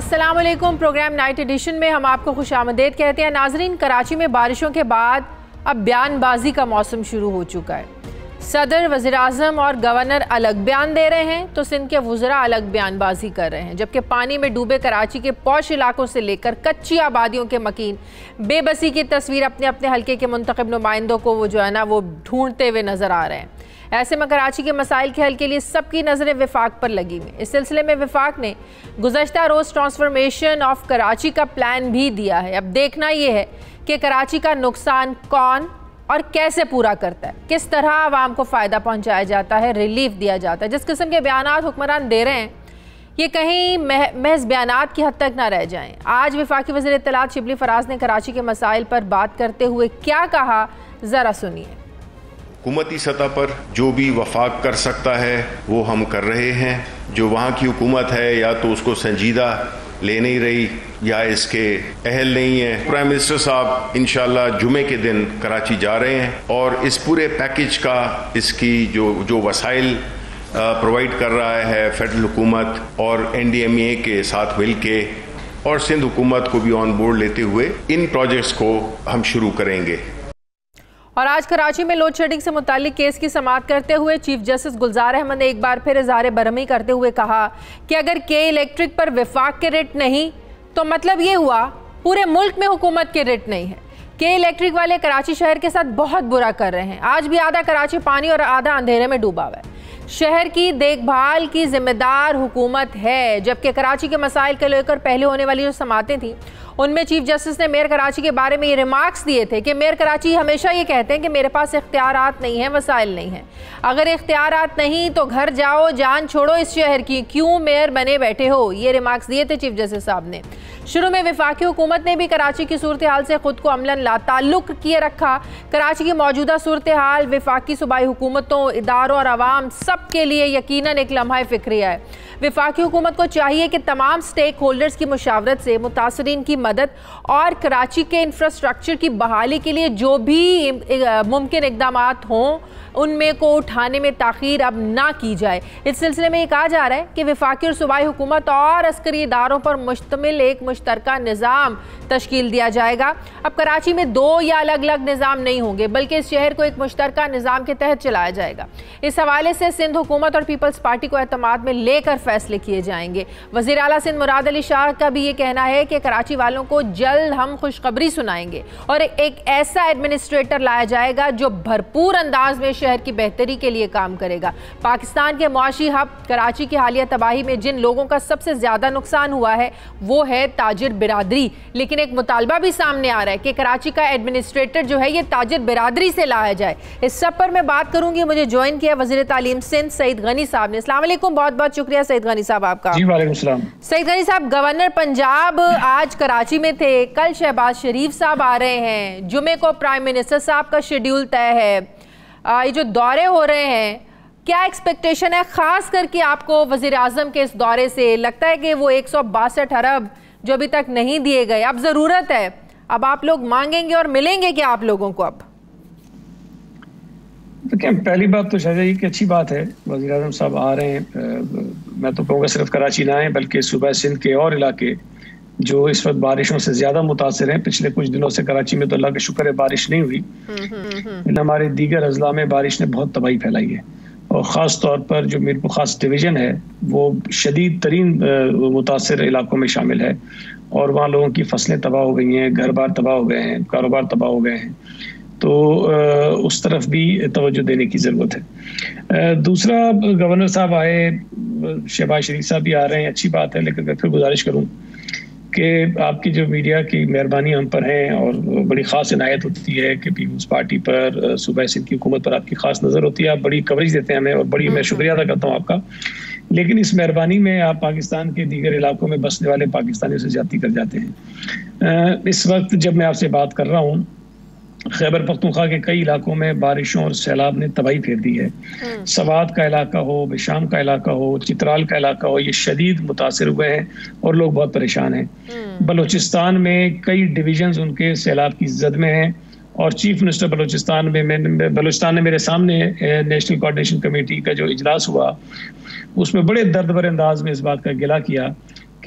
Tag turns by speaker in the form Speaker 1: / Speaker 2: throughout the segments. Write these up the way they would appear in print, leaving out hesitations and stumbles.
Speaker 1: अस्सलाम वालेकुम। Programme night addition में हम आपको खुशामदीद कहते हैं। नाजरीन, कराची में बारिशों के बाद अब बयानबाजी का मौसम शुरू हो चुका है। सदर, वज़ीर आज़म और गवर्नर अलग बयान दे रहे हैं तो सिंध के वुज़रा अलग बयानबाजी कर रहे हैं, जबकि पानी में डूबे कराची के पौश इलाकों से लेकर कच्ची आबादियों के मकीन बेबसी की तस्वीर अपने अपने हल्के के मुंतखब नुमाइंदों को वो जो है ना वो ढूंढते हुए नज़र आ रहे हैं। ऐसे में कराची के मसाइल के हल के लिए सबकी नज़रें विफाक पर लगी हुई। इस सिलसिले में विफाक ने गुज़श्ता रोज़ ट्रांसफॉर्मेशन ऑफ कराची का प्लान भी दिया है। अब देखना यह है कि कराची का नुकसान कौन और कैसे पूरा करता है, किस तरह आवाम को फ़ायदा पहुंचाया जाता है, रिलीफ दिया जाता है। जिस किस्म के बयानात हुक्मरान दे रहे हैं ये कहीं महज बयानात की हद तक ना रह जाएं। आज वफाकी वज़ीर इत्तलात शिबली फराज ने कराची के मसाइल पर बात करते हुए क्या कहा, ज़रा सुनिए।
Speaker 2: हुकूमती सतह पर जो भी वफाक कर सकता है वो हम कर रहे हैं। जो वहाँ की हुकूमत है या तो उसको संजीदा ले नहीं रही या इसके अहल नहीं है। प्राइम मिनिस्टर साहब इंशाल्लाह जुमे के दिन कराची जा रहे हैं और इस पूरे पैकेज का इसकी जो वसाइल प्रोवाइड कर रहा है फेडरल हुकूमत और NDMA के साथ मिल के और सिंध हुकूमत को भी ऑन बोर्ड लेते हुए इन प्रोजेक्ट्स को हम शुरू करेंगे।
Speaker 1: और आज कराची में लोड शेडिंग से मुतालिक केस की समाअत करते हुए चीफ जस्टिस गुलजार अहमद ने एक बार फिर इज़हार बरहमी करते हुए कहा कि अगर के इलेक्ट्रिक पर विफाक के रेट नहीं तो मतलब ये हुआ पूरे मुल्क में हुकूमत के रेट नहीं है। के इलेक्ट्रिक वाले कराची शहर के साथ बहुत बुरा कर रहे हैं। आज भी आधा कराची पानी और आधा अंधेरे में डूबा हुआ है। शहर की देखभाल की जिम्मेदार हुकूमत है, जबकि कराची के मसाइल को लेकर पहले होने वाली जो समातें थी उनमें चीफ जस्टिस ने मेयर कराची के बारे में ये रिमार्क्स दिए थे कि मेयर कराची हमेशा ये कहते हैं कि मेरे पास इख्तियारात नहीं है, वसाइल नहीं है। अगर इख्तियारात नहीं तो घर जाओ, जान छोड़ो इस शहर की, क्यों मेयर बने बैठे हो। ये रिमार्क्स दिए थे चीफ जस्टिस साहब ने। शुरू में वफाकी हुकूमत ने भी कराची की सूरत हाल से खुद को अमलन लाताल्लुक किए रखा। कराची की मौजूदा सूरत हाल वफाकी सूबाई हुकूमतों, इदारों और आवाम सब के लिए यकीनन एक लम्हा फिक्रिया है। वफाकी हुकूमत को चाहिए कि तमाम स्टेक होल्डर्स की मुशावरत से मुतासरीन की मदद और कराची के इंफ्रास्ट्रक्चर की बहाली के लिए जो भी मुमकिन इकदाम हों उनमें को उठाने में ताख़ीर अब ना की जाए। इस सिलसिले में ये कहा जा रहा है कि वफाकी और सूबाई हुकूमत और अस्करी इदारों पर मुश्तमिल एक मुश्तरका निज़ाम तश्कील दिया जाएगा। अब कराची में दो या अलग अलग निज़ाम नहीं होंगे बल्कि इस शहर को एक मुश्तरका निज़ाम के तहत चलाया जाएगा। इस हवाले से सिंध हुकूमत और पीपल्स पार्टी को एतमाद में लेकर फैसले किए जाएंगे। वज़ीर आला सिंध मुराद अली शाह का भी ये कहना है कि कराची वालों को जल्द हम खुशखबरी सुनाएंगे और एक ऐसा एडमिनिस्ट्रेटर लाया जाएगा जो भरपूर अंदाज में शहर की बेहतरी के लिए काम करेगा। पाकिस्तान के मुआशी हब कराची की हालिया तबाही में जिन लोगों का सबसे ज्यादा नुकसान हुआ है वो है ताजिर बिरादरी, लेकिन एक मुतालबा भी सामने आ रहा है कि कराची का एडमिनिस्ट्रेटर जो है ये ताजिर बिरादरी से लाया जाए। इस सब पर मैं बात करूंगी। मुझे ज्वाइन किया वज़ीर तालीम सिंध सईद गनी साहब ने। अस्सलाम वालेकुम, बहुत बहुत शुक्रिया सईद गनी साहब आपका।
Speaker 3: जी वालेकुम सलाम।
Speaker 1: सईद गनी साहब, गवर्नर पंजाब आज कराची में थे, कल शहबाज शरीफ साहब आ रहे हैं, जुमे को प्राइम मिनिस्टर साहब का शेड्यूल तय है। ये जो दौरे हो रहे हैं, क्या एक्सपेक्टेशन है खास करके आपको वज़ीर आज़म के इस दौरे से? लगता है कि वो 162 अरब जो अभी तक नहीं दिए गए अब ज़रूरत है, अब आप लोग मांगेंगे और मिलेंगे क्या आप लोगों को? अब
Speaker 3: देखिए, पहली बात तो शायद ये कि अच्छी बात है वज़ीर आज़म साहब आ रहे हैं। मैं तो कहूँगा सिर्फ कराची ना आए बल्कि सूबा सिंध के और इलाके जो इस वक्त बारिशों से ज्यादा मुतासिर हैं। पिछले कुछ दिनों से कराची में तो अल्लाह का शुक्र है बारिश नहीं हुई, लेकिन हमारे दीगर अजला में बारिश ने बहुत तबाही फैलाई है और ख़ास तौर पर जो मीरपुर खास डिवीज़न है वो शदीद तरीन मुतासिर इलाकों में शामिल है और वहाँ लोगों की फसलें तबाह हो गई हैं, घर बार तबाह हो गए हैं, कारोबार तबाह हो गए हैं। तो उस तरफ भी तवज्जो देने की ज़रूरत है। दूसरा, गवर्नर साहब आए, शहबाज शरीफ साहब भी आ रहे हैं, अच्छी बात है, लेकिन मैं फिर गुजारिश करूँ कि आपकी जो मीडिया की मेहरबानी हम पर है और बड़ी ख़ास इनायत होती है कि पीपल्स पार्टी पर, सूबा सिंध की हुकूमत पर आपकी ख़ास नज़र होती है। आप बड़ी कवरेज देते हैं हमें और बड़ी मैं शुक्रिया अदा करता हूँ आपका। लेकिन इस मेहरबानी में आप पाकिस्तान के दीगर इलाकों में बसने वाले पाकिस्तानियों से ज़्यादती कर जाते हैं। इस वक्त जब मैं आपसे बात कर रहा हूँ, खैबर पख्तूनख्वा के कई इलाकों में बारिशों और सैलाब ने तबाही फेर दी है। सवात का इलाका हो, बिशाम का इलाका हो, चित्राल का इलाका हो, ये शदीद मुतासिर हुए हैं और लोग बहुत परेशान हैं। बलूचिस्तान में कई डिवीजन्स उनके सैलाब की जद में हैं और चीफ मिनिस्टर बलूचिस्तान ने मेरे सामने नेशनल कोऑर्डिनेशन कमेटी का जो इजलास हुआ उसमें बड़े दर्द भरे अंदाज में इस बात का गिला किया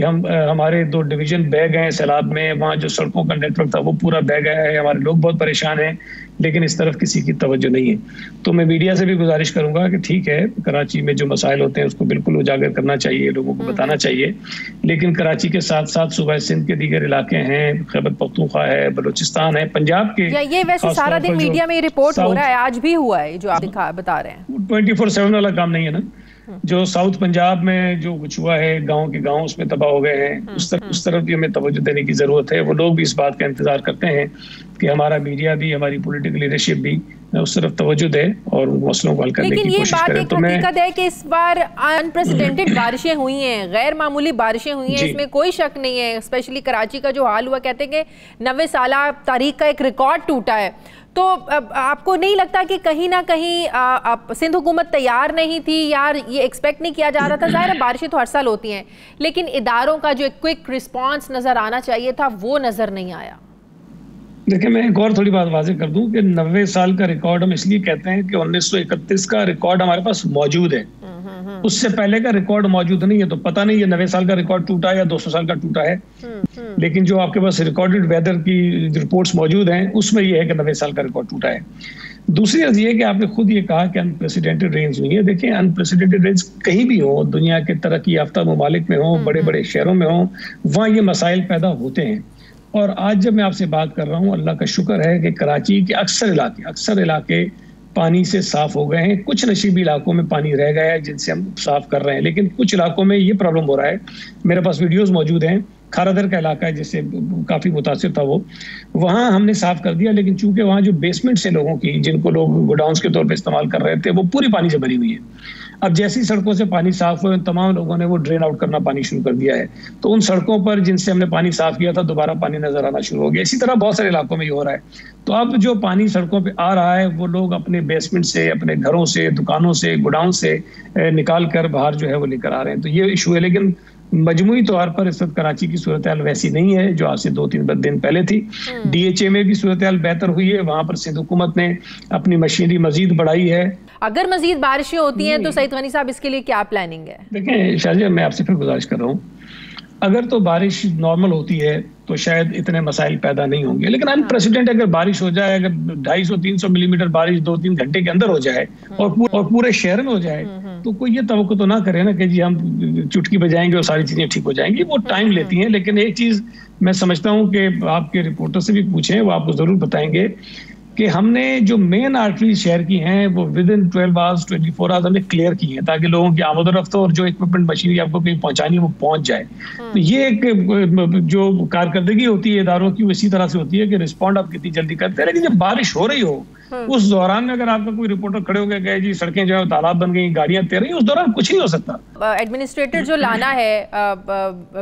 Speaker 3: कि हमारे 2 डिवीजन बह गए सैलाब में, वहाँ जो सड़कों का नेटवर्क था वो पूरा बह गया है, हमारे लोग बहुत परेशान हैं, लेकिन इस तरफ किसी की तवज्जो नहीं है। तो मैं मीडिया से भी गुजारिश करूंगा कि ठीक है, कराची में जो मसाइल होते हैं उसको बिल्कुल उजागर करना चाहिए, लोगों को बताना चाहिए, लेकिन कराची के साथ साथ सूबा सिंध के दीगर इलाके हैं, खैबर पख्तूनख्वा है, बलूचिस्तान है, पंजाब के,
Speaker 1: ये वैसे सारा दिन मीडिया में रिपोर्ट हो रहा है, आज भी हुआ है जो आप बता रहे हैं,
Speaker 3: 24/7 वाला काम नहीं है ना। जो साउथ पंजाब में जो कुछ हुआ है, गांव के गांव उसमें तबाह हो गए हैं, उस तरफ भी हमें तवज्जो देने की जरूरत है। वो लोग भी इस बात का इंतजार करते हैं कि हमारा मीडिया भी, हमारी पॉलिटिकल लीडरशिप भी उस तरफ तवज्जो दे और उन मसलों को हल करने की कोशिश करें।
Speaker 1: लेकिन ये बात एक हकीकत है कि इस बार अनप्रेसिडेंटेड बारिशें हुई हैं, गैर मामूली बारिशें हुई हैं, इसमें कोई शक नहीं है। स्पेशली कराची का जो हाल हुआ, कहते हैं कि 90 साल तारीख का एक रिकॉर्ड टूटा है। तो आपको नहीं लगता कि कहीं ना कहीं सिंध हुकूमत तैयार नहीं थी, यार ये एक्सपेक्ट नहीं किया जा रहा था? ज़ाहिर है बारिशें तो हर साल होती हैं, लेकिन इदारों का जो एक क्विक रिस्पांस नज़र आना चाहिए था वो नज़र नहीं आया।
Speaker 3: देखिए, मैं एक और थोड़ी बात वाज़ेह कर दूं कि 90 साल का रिकॉर्ड हम इसलिए कहते हैं कि 1931 का रिकॉर्ड हमारे पास मौजूद है, उससे पहले का रिकॉर्ड मौजूद नहीं है। तो पता नहीं ये 90 साल का रिकॉर्ड टूटा या 200 साल का टूटा है, लेकिन जो आपके पास रिकॉर्डेड वेदर की रिपोर्ट्स मौजूद हैं उसमें ये है कि 90 साल का रिकॉर्ड टूटा है। दूसरी चीज ये कि आपने खुद ये कहा कि अनप्रेसिडेंटेड रेंज हुई है। देखिए, अनप्रेसिडेंटेड रेंज कहीं भी हो, दुनिया के तरक्की याफ्ता ममालिक में हो, बड़े बड़े शहरों में हो, वहाँ ये मसाइल पैदा होते हैं। और आज जब मैं आपसे बात कर रहा हूँ, अल्लाह का शुक्र है कि कराची के अक्सर इलाके पानी से साफ हो गए हैं। कुछ नशीबी इलाकों में पानी रह गया है जिनसे हम साफ कर रहे हैं, लेकिन कुछ इलाकों में ये प्रॉब्लम हो रहा है। मेरे पास वीडियोस मौजूद हैं, खारादर का इलाका है जिससे काफ़ी मुतासिर था वो, वहाँ हमने साफ कर दिया, लेकिन चूंकि वहाँ जो बेसमेंट से लोगों की, जिनको लोग गोडाउन्स के तौर पर इस्तेमाल कर रहे थे, वो पूरी पानी से भरी हुई है। अब जैसी सड़कों से पानी साफ हुए, तमाम लोगों ने वो ड्रेन आउट करना पानी शुरू कर दिया है, तो उन सड़कों पर जिनसे हमने पानी साफ किया था दोबारा पानी नजर आना शुरू हो गया। इसी तरह बहुत सारे इलाकों में ये हो रहा है। तो अब जो पानी सड़कों पे आ रहा है वो लोग अपने बेसमेंट से, अपने घरों से, दुकानों से, गोडाउन से निकाल कर बाहर जो है वो लेकर आ रहे हैं। तो ये इशू है, लेकिन मजमूई तौर पर इस वक्त कराची की सूरत हाल वैसी नहीं है जो आज से 2-3 दिन पहले थी। DHA में भी सूरत हाल बेहतर हुई है, वहां पर सिंध हुकूमत ने अपनी मशीनरी मजीद बढ़ाई है।
Speaker 1: अगर मजीद बारिशें होती हैं तो सईद गनी साहब इसके लिए क्या प्लानिंग है?
Speaker 3: देखें शाहजिया, मैं आपसे फिर गुजारिश कर रहा हूँ, अगर तो बारिश नॉर्मल होती है तो शायद इतने मसाइल पैदा नहीं होंगे, लेकिन अनप्रेसिडेंट अगर बारिश हो जाए, अगर 250-300 मिलीमीटर बारिश 2-3 घंटे के अंदर हो जाए और पूरे शहर में हो जाए, तो कोई ये तवक्को तो ना करे ना कि जी हम चुटकी बजाएंगे और सारी चीजें ठीक हो जाएंगी। वो टाइम लेती हैं। लेकिन एक चीज मैं समझता हूँ कि आपके रिपोर्टर से भी पूछें, वो आपको जरूर बताएंगे कि हमने जो मेन आर्टरीज शहर की हैं वो विद इन 12 आवर्स 24 आवर्स हमने क्लियर की हैं, ताकि लोगों की आमदोरफ्त और जो इक्विपमेंट मशीनरी आपको कहीं पहुंचानी है वो पहुंच जाए। तो ये एक जो कारकर्दगी होती है इदारों की, वो इसी तरह से होती है कि रिस्पॉन्ड आप कितनी जल्दी करते हैं। लेकिन जब बारिश हो रही हो उस दौरान में अगर आपका कोई रिपोर्टर खड़े हो गए कहे जी सड़कें जो है तालाब बन गई, गाड़ियां तैर रही, उस दौरान कुछ नहीं हो सकता।
Speaker 1: एडमिनिस्ट्रेटर जो लाना है,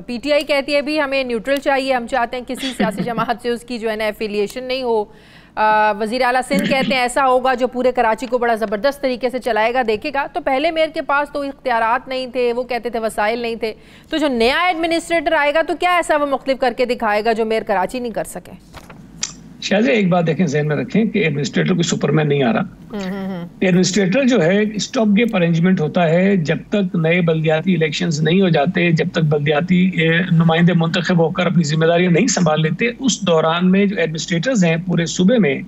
Speaker 1: PTI कहती है भी हमें न्यूट्रल चाहिए, हम चाहते हैं किसी सियासी जमात से उसकी जो है ना एफिलिएशन नहीं हो। वज़ीर आला सिंध कहते हैं ऐसा होगा जो पूरे कराची को बड़ा ज़बरदस्त तरीके से चलाएगा, देखेगा। तो पहले मेयर के पास तो इख्तियारात नहीं थे, वो कहते थे वसाइल नहीं थे। तो जो नया एडमिनिस्ट्रेटर आएगा तो क्या ऐसा वो मुख्तलिफ करके दिखाएगा जो मेयर कराची नहीं कर सके?
Speaker 3: शायद एक बात देखें, ज़हन में रखें कि एडमिनिस्ट्रेटर कोई सुपरमैन नहीं आ रहा। एडमिनिस्ट्रेटर जो है स्टॉप गेप अरेंजमेंट होता है। जब तक नए बल्दियाती इलेक्शंस नहीं हो जाते, जब तक बल्दियाती नुमाइंदे मुंतखब होकर अपनी जिम्मेदारियां नहीं संभाल लेते, उस दौरान में जो एडमिनिस्ट्रेटर्स हैं पूरे सूबे में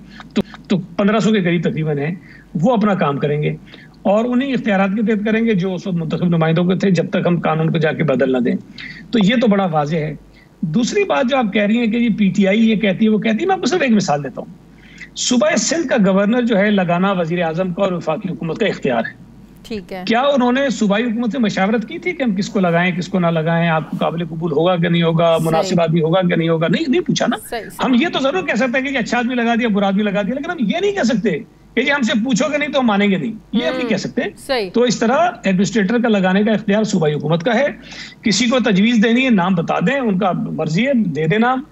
Speaker 3: तो 1500 के करीब तकरीबन हैं, वो अपना काम करेंगे और उन्हीं इख्तियारात के तहत करेंगे जो उस वक्त मुंतखब नुमाइंदों के थे, जब तक हम कानून को जाके बदल न दें। तो ये तो बड़ा वाज़ेह है। दूसरी बात जो आप कह रही हैं कि जी PTI ये कहती है, वो कहती है, मैं आपको सिर्फ एक मिसाल देता हूँ। सूबा सिंध का गवर्नर जो है लगाना वजीर आजम का और वफाकी हुकूमत का इख्तियार है, ठीक है। क्या उन्होंने सूबाई हुकूमत से मशावरत की थी कि हम किसको लगाएं किसको ना लगाएं, आपको काबिल कबूल होगा कि नहीं होगा, मुनासिब आदमी होगा कि नहीं होगा? नहीं पूछा ना। हम ये तो जरूर कह सकते हैं कि अच्छा आदमी लगा दिया, बुरा आदमी लगा दिया, लेकिन हम ये नहीं कह सकते कि जी हमसे पूछोगे नहीं तो हम मानेंगे नहीं, ये हम नहीं कह सकते। तो इस तरह एडमिनिस्ट्रेटर का लगाने का इख्तियार सूबाई हुकूमत का है। किसी को तजवीज देनी है, नाम बता दें, उनका मर्जी है, दे दे नाम।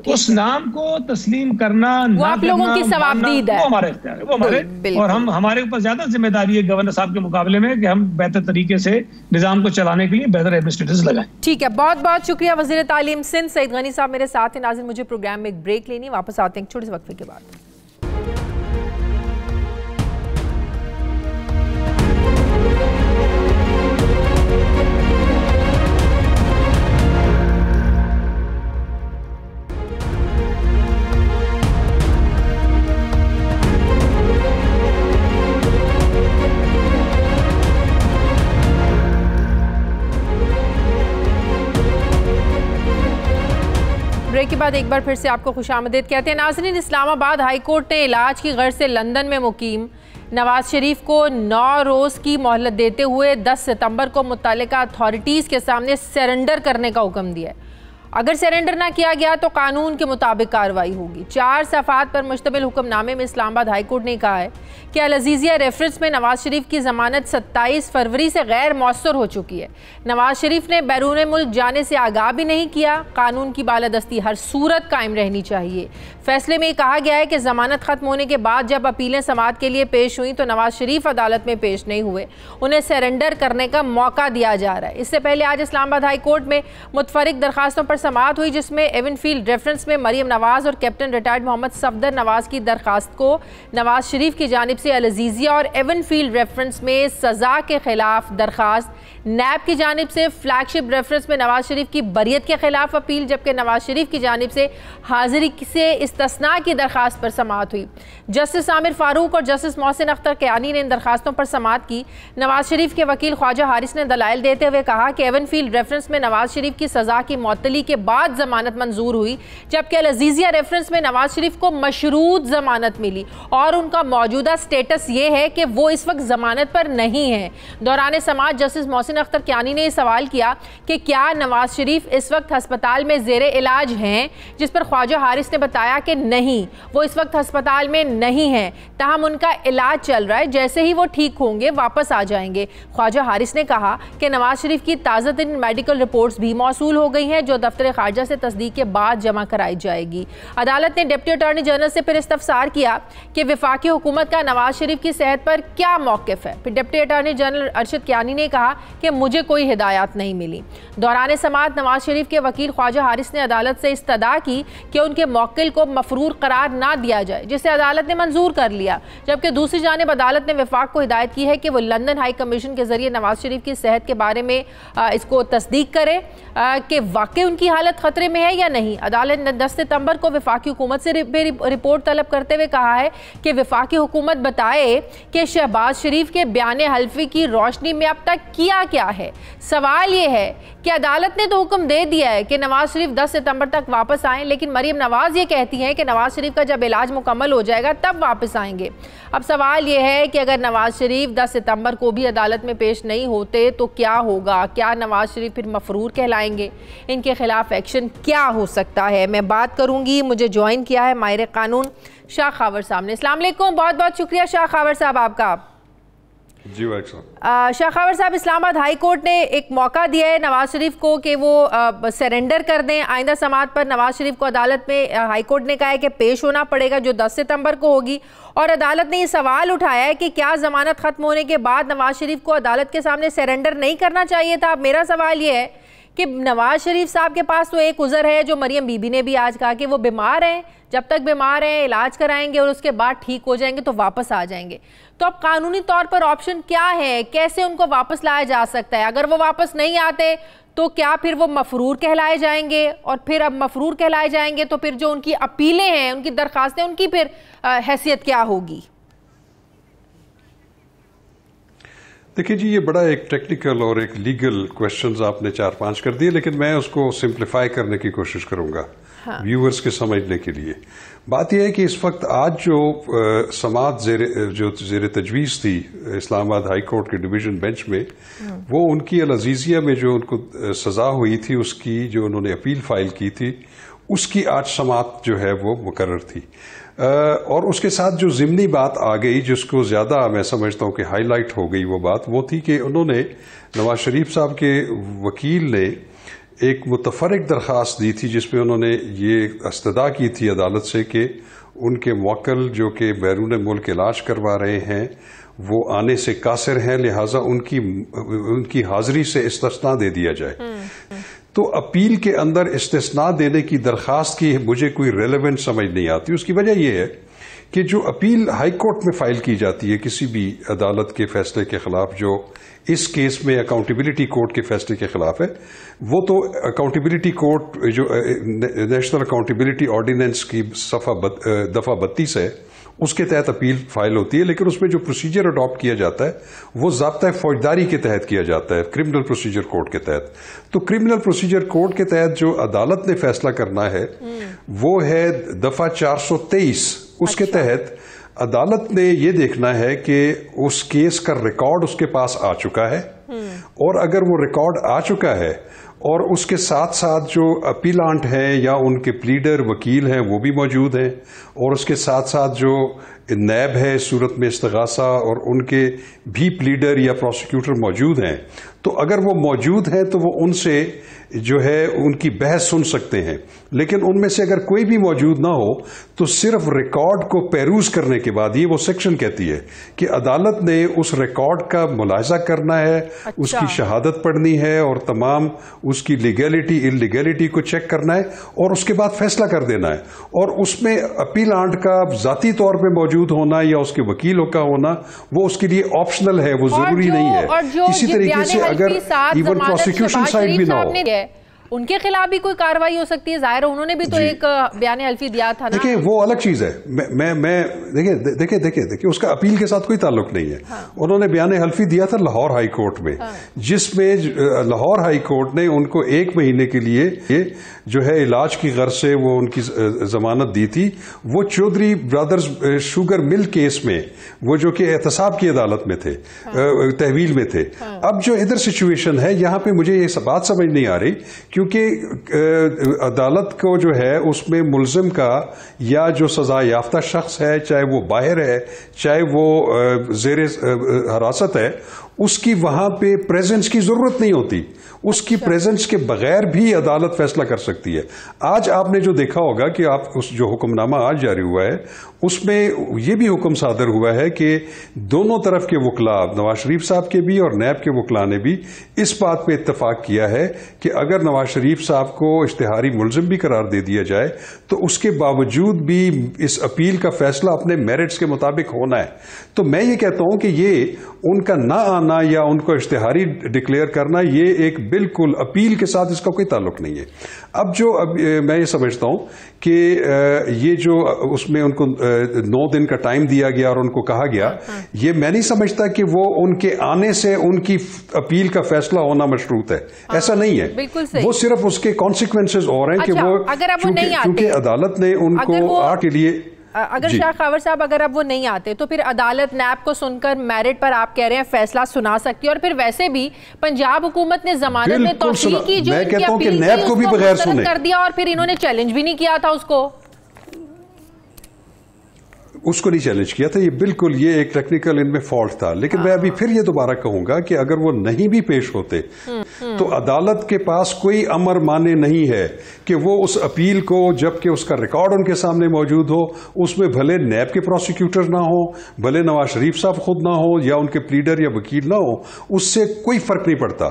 Speaker 3: उस नाम को तस्लीम करना वो आप लोगों की सवाबदीद है, वो हमारा इख्तियार है, वो हमारे, और हमारे ऊपर ज्यादा जिम्मेदारी है गवर्नर साहब के मुकाबले में कि हम बेहतर तरीके से निजाम को चलाने के लिए बेहतर एडमिनिस्ट्रेटर्स लगाएं। ठीक है, बहुत बहुत शुक्रिया वज़ीर तालीम सिंध सईद गनी साहब मेरे साथ हैं। नाज़रीन, मुझे प्रोग्राम में एक ब्रेक लेनी, वापस आते हैं एक छोटे से वक्फे के बाद।
Speaker 1: ब्रेक के बाद एक बार फिर से आपको खुशामदीद कहते हैं। नाज़रीन, इस्लामाबाद हाई कोर्ट ने इलाज की गर्ज से लंदन में मुकीम नवाज शरीफ को 9 रोज़ की मोहलत देते हुए 10 सितंबर को मुत्तल्लिका अथॉरिटीज़ के सामने सरेंडर करने का हुक्म दिया है। अगर सरेंडर ना किया गया तो कानून के मुताबिक कार्रवाई होगी। 4 सफ़ात पर मुश्तमिल हुक्मनामे में इस्लामाबाद हाई कोर्ट ने कहा है कि अल अज़ीज़िया रेफरेंस में नवाज शरीफ की ज़मानत 27 फरवरी से गैर मौसर हो चुकी है। नवाज शरीफ ने बैरून मुल्क जाने से आगाह भी नहीं किया। कानून की बालादस्ती हर सूरत कायम रहनी चाहिए। फैसले में कहा गया है कि ज़मानत ख़त्म होने के बाद जब अपीलें समाअत के लिए पेश हुई तो नवाज शरीफ अदालत में पेश नहीं हुए, उन्हें सरेंडर करने का मौका दिया जा रहा है। इससे पहले आज इस्लामाबाद हाई कोर्ट में मुतफरिक दरखास्तों पर समाअत हुई, जिसमें एवनफील्ड रेफरेंस में मरियम नवाज और कैप्टन रिटायर्ड मोहम्मद सफदर नवाज की दरखास्त को नवाज शरीफ की जानिब से अल अज़ीज़िया और एवनफील्ड रेफरेंस में सज़ा के खिलाफ दरखास्त, नैब की जानिब से फ्लैगशिप रेफरेंस में नवाज शरीफ की बरियत के खिलाफ अपील, जबकि नवाज शरीफ की जानिब से हाजिरी से इस्तिस्ना की दरखास्त पर समाअत हुई। जस्टिस आमिर फारूक और जस्टिस मोहसिन अख्तर कियानी ने इन दरखास्तों पर समाअत की। नवाज शरीफ के वकील ख्वाजा हारिस ने दलाइल देते हुए कहा कि एवनफील्ड रेफरेंस में नवाज शरीफ की सज़ा की मुअत्तली के बाद जमानत मंजूर हुई, जबकि अल अज़ीज़िया रेफरेंस में नवाज शरीफ को मशरूत जमानत मिली और उनका मौजूदा स्टेटस ये है कि वो इस वक्त जमानत पर नहीं है। दौरान समाअत जस्टिस मोहसिन अख्तर कियानी ने सवाल किया कि क्या नवाज शरीफ इस वक्त हस्पताल में ज़ेरे इलाज हैं, जिस पर ख्वाजा हारिस ने बताया कि नहीं, वो इस वक्त हस्पताल में नहीं है, ताहम उनका इलाज चल रहा है, जैसे ही वो ठीक होंगे वापस आ जाएंगे। ख्वाजा हारिस ने कहा कि नवाज शरीफ की ताज़ा तरीन मेडिकल रिपोर्ट्स भी मौसूल हो गई हैं, जो दफ्तर खारजा से तस्दीक के बाद जमा कराई जाएगी। अदालत ने डिप्टी अटॉर्नी जनरल से फिर इस्तफसार किया कि वफाकी हुकूमत का नवाज शरीफ की सेहत पर क्या मौक़िफ़ है। फिर deputy attorney general Arshad Kiani ने कहा कि मुझे कोई हिदायत नहीं मिली। दौरान समाअत नवाज शरीफ के वकील ख्वाजा हारिस ने अदालत से इस्तदा की कि उनके मौक्किल को मफरूर करार ना दिया जाए, जिसे अदालत ने मंजूर कर लिया। जबकि दूसरी जानिब अदालत ने वफाक को हिदायत की है कि वो लंदन हाई कमीशन के जरिए नवाज शरीफ की सेहत के बारे में इसको तस्दीक करे कि वाकई उनकी हालत खतरे में है या नहीं। अदालत ने 10 सितंबर को वफाकी हुकूमत से रिपोर्ट तलब करते हुए कहा है कि वफाकी हुकूमत बताए कि शहबाज शरीफ के बयान हल्फी की रोशनी में अब तक किया क्या है। सवाल ये है कि अदालत ने तो हुक्म दे दिया है कि नवाज शरीफ 10 सितंबर तक वापस आएँ, लेकिन मरियम नवाज ये कहती हैं कि नवाज शरीफ का जब इलाज मुकम्मल हो जाएगा तब वापस आएंगे। अब सवाल ये है कि अगर नवाज शरीफ 10 सितंबर को भी अदालत में पेश नहीं होते तो क्या होगा? क्या नवाज शरीफ फिर मफरूर कहलाएंगे? इनके खिलाफ एक्शन क्या हो सकता है? मैं बात करूंगी, मुझे ज्वाइन किया है माहिर कानून शाह खावर साहब ने। अस्सलाम वालेकुम, बहुत बहुत शुक्रिया शाह खावर साहब आपका।
Speaker 4: जी
Speaker 1: शाह खावर साहब, इस्लामाबाद हाई कोर्ट ने एक मौका दिया है नवाज शरीफ को कि वो सरेंडर कर दें। आइंदा समाअत पर नवाज शरीफ को अदालत में हाई कोर्ट ने कहा है कि पेश होना पड़ेगा, जो 10 सितंबर को होगी। और अदालत ने ये सवाल उठाया है कि क्या जमानत खत्म होने के बाद नवाज शरीफ को अदालत के सामने सरेंडर नहीं करना चाहिए था। अब मेरा सवाल ये है कि नवाज शरीफ साहब के पास तो एक उज़र है, जो मरियम बीबी ने भी आज कहा कि वो बीमार हैं, जब तक बीमार हैं इलाज कराएंगे और उसके बाद ठीक हो जाएंगे तो वापस आ जाएंगे। तो अब कानूनी तौर पर ऑप्शन क्या है, कैसे उनको वापस लाया जा सकता है? अगर वो वापस नहीं आते तो क्या फिर वो मफरूर कहलाए जाएंगे? और फिर अब मफरूर कहलाए जाएंगे तो फिर जो उनकी अपीलें हैं, उनकी दरखास्तें, उनकी फिर हैसियत क्या होगी?
Speaker 4: देखिए जी, ये बड़ा एक टेक्निकल और एक लीगल क्वेश्चंस आपने 4-5 कर दिए, लेकिन मैं उसको सिंप्लीफाई करने की कोशिश करूंगा व्यूअर्स के समझने के लिए। बात यह है कि इस वक्त आज जो समाअत ज़ेर तजवीज़ थी इस्लामाबाद हाई कोर्ट के डिवीज़न बेंच में, वो उनकी अल अज़ीज़िया में जो उनको सज़ा हुई थी, उसकी जो उन्होंने अपील फाइल की थी, उसकी आज समाअत जो है वो मुकर्रर थी। और उसके साथ जो ज़िमनी बात आ गई, जिसको ज़्यादा मैं समझता हूँ कि हाईलाइट हो गई, वो बात वो थी कि उन्होंने नवाज शरीफ साहब के वकील ने एक मुतफरक दरख्वास्त दी थी, जिसमें उन्होंने ये इस्तदा की थी अदालत से कि उनके मुवक्किल जो कि बैरून मुल्क इलाज करवा रहे हैं वो आने से कासिर हैं, लिहाजा उनकी हाजिरी से इस्तिस्ना दे दिया जाए। तो अपील के अंदर इस्तिस्ना देने की दरखास्त की मुझे कोई रेलेवेंट समझ नहीं आती। उसकी वजह यह है कि जो अपील हाई कोर्ट में फाइल की जाती है किसी भी अदालत के फैसले के खिलाफ, जो इस केस में अकाउंटेबिलिटी कोर्ट के फैसले के खिलाफ है, वो तो अकाउंटेबिलिटी कोर्ट जो नेशनल अकाउंटेबिलिटी ऑर्डिनेंस की दफा 32 है, उसके तहत अपील फाइल होती है, लेकिन उसमें जो प्रोसीजर अडॉप्ट किया जाता है वो ज़ाब्ता फौजदारी के तहत किया जाता है, क्रिमिनल प्रोसीजर कोड के तहत। तो क्रिमिनल प्रोसीजर कोड के तहत जो अदालत ने फैसला करना है वो है दफा 423। उसके तहत अदालत ने ये देखना है कि उस केस का रिकॉर्ड उसके पास आ चुका है, और अगर वो रिकॉर्ड आ चुका है और उसके साथ साथ जो अपीलांट हैं या उनके प्लीडर वकील हैं वो भी मौजूद हैं, और उसके साथ साथ जो नैब है इस सूरत में इस्तगासा और उनके भी प्लीडर या प्रोसिक्यूटर मौजूद हैं, तो अगर वो मौजूद हैं तो वो उनसे जो है उनकी बहस सुन सकते हैं। लेकिन उनमें से अगर कोई भी मौजूद ना हो तो सिर्फ रिकॉर्ड को पेरूज करने के बाद, ये वो सेक्शन कहती है कि अदालत ने उस रिकॉर्ड का मुलाहिजा करना है, उसकी शहादत पढ़नी है और तमाम उसकी लीगैलिटी इलीगैलिटी को चेक करना है और उसके बाद फैसला कर देना है। और उसमें अपीलांट का जाती तौर पे मौजूद होना या उसके वकीलों का होना वो उसके लिए ऑप्शनल है, वो जरूरी नहीं है। इसी तरीके से अगर इवन प्रोसिक्यूशन साइड भी ना हो,
Speaker 1: उनके खिलाफ भी कोई कार्रवाई हो सकती है। जाहिर है उन्होंने भी तो एक बयान हल्फी दिया था ना।
Speaker 4: देखिए वो अलग चीज है। मैं देखिए उसका अपील के साथ कोई ताल्लुक नहीं है। हाँ। उन्होंने बयान हल्फी दिया था लाहौर हाई कोर्ट में। हाँ। जिसमें लाहौर हाई कोर्ट ने उनको 1 महीने के लिए जो है इलाज की गर्ज से वो उनकी जमानत दी थी। वो Chaudhry brothers sugar mill case में वो जो कि एहतसाब की अदालत में थे, तहवील में थे। अब जो इधर सिचुएशन है यहाँ पे मुझे ये बात समझ नहीं आ रही, क्योंकि अदालत को जो है उसमें मुल्जिम का या जो सजा याफ्ता शख्स है, चाहे वो बाहर है चाहे वो जेर हिरासत है, उसकी वहां पे प्रेजेंस की जरूरत नहीं होती। उसकी प्रेजेंस के बगैर भी अदालत फैसला कर सकती है। आज आपने जो देखा होगा कि आप उस जो हुक्मनामा आज जारी हुआ है उसमें यह भी हुक्म सादर हुआ है कि दोनों तरफ के वकला, नवाज शरीफ साहब के भी और नैब के वकला ने भी इस बात पे इत्तफाक किया है कि अगर नवाज शरीफ साहब को इश्तिहारी मुल्जिम भी करार दे दिया जाए तो उसके बावजूद भी इस अपील का फैसला अपने मेरिट्स के मुताबिक होना है। तो मैं ये कहता हूं कि ये उनका ना आना या उनको इश्तिहारी डिक्लेयर करना, ये एक बिल्कुल अपील के साथ इसका कोई ताल्लुक नहीं है। अब मैं ये समझता हूं कि ये जो उसमें उनको 9 दिन का टाइम दिया गया और उनको कहा गया, ये मैं नहीं समझता कि वो उनके आने से उनकी अपील का फैसला होना मशरूत है। ऐसा नहीं है, वो सिर्फ उसके कॉन्सिक्वेंसेज और हैं कि वो क्योंकि अदालत ने उनको के लिए
Speaker 1: अगर शाह खावर साहब अगर अब वो नहीं आते तो फिर अदालत नैब को सुनकर मेरिट पर आप कह रहे हैं फैसला सुना सकती है। और फिर वैसे भी पंजाब हुकूमत ने जमानत में तौसीक की जो
Speaker 4: मैं कहता हूं कि नैब को भी बगैर सुने
Speaker 1: कर दिया और फिर इन्होंने चैलेंज भी नहीं किया था
Speaker 4: उसको नहीं चैलेंज किया था। ये बिल्कुल ये एक टेक्निकल इनमें फॉल्ट था। लेकिन मैं अभी फिर ये दोबारा कहूंगा कि अगर वो नहीं भी पेश होते तो अदालत के पास कोई अमर माने नहीं है कि वो उस अपील को, जबकि उसका रिकॉर्ड उनके सामने मौजूद हो, उसमें भले नैब के प्रोसिक्यूटर ना हो, भले नवाज शरीफ साहब खुद ना हो या उनके प्लीडर या वकील ना हो, उससे कोई फर्क नहीं पड़ता।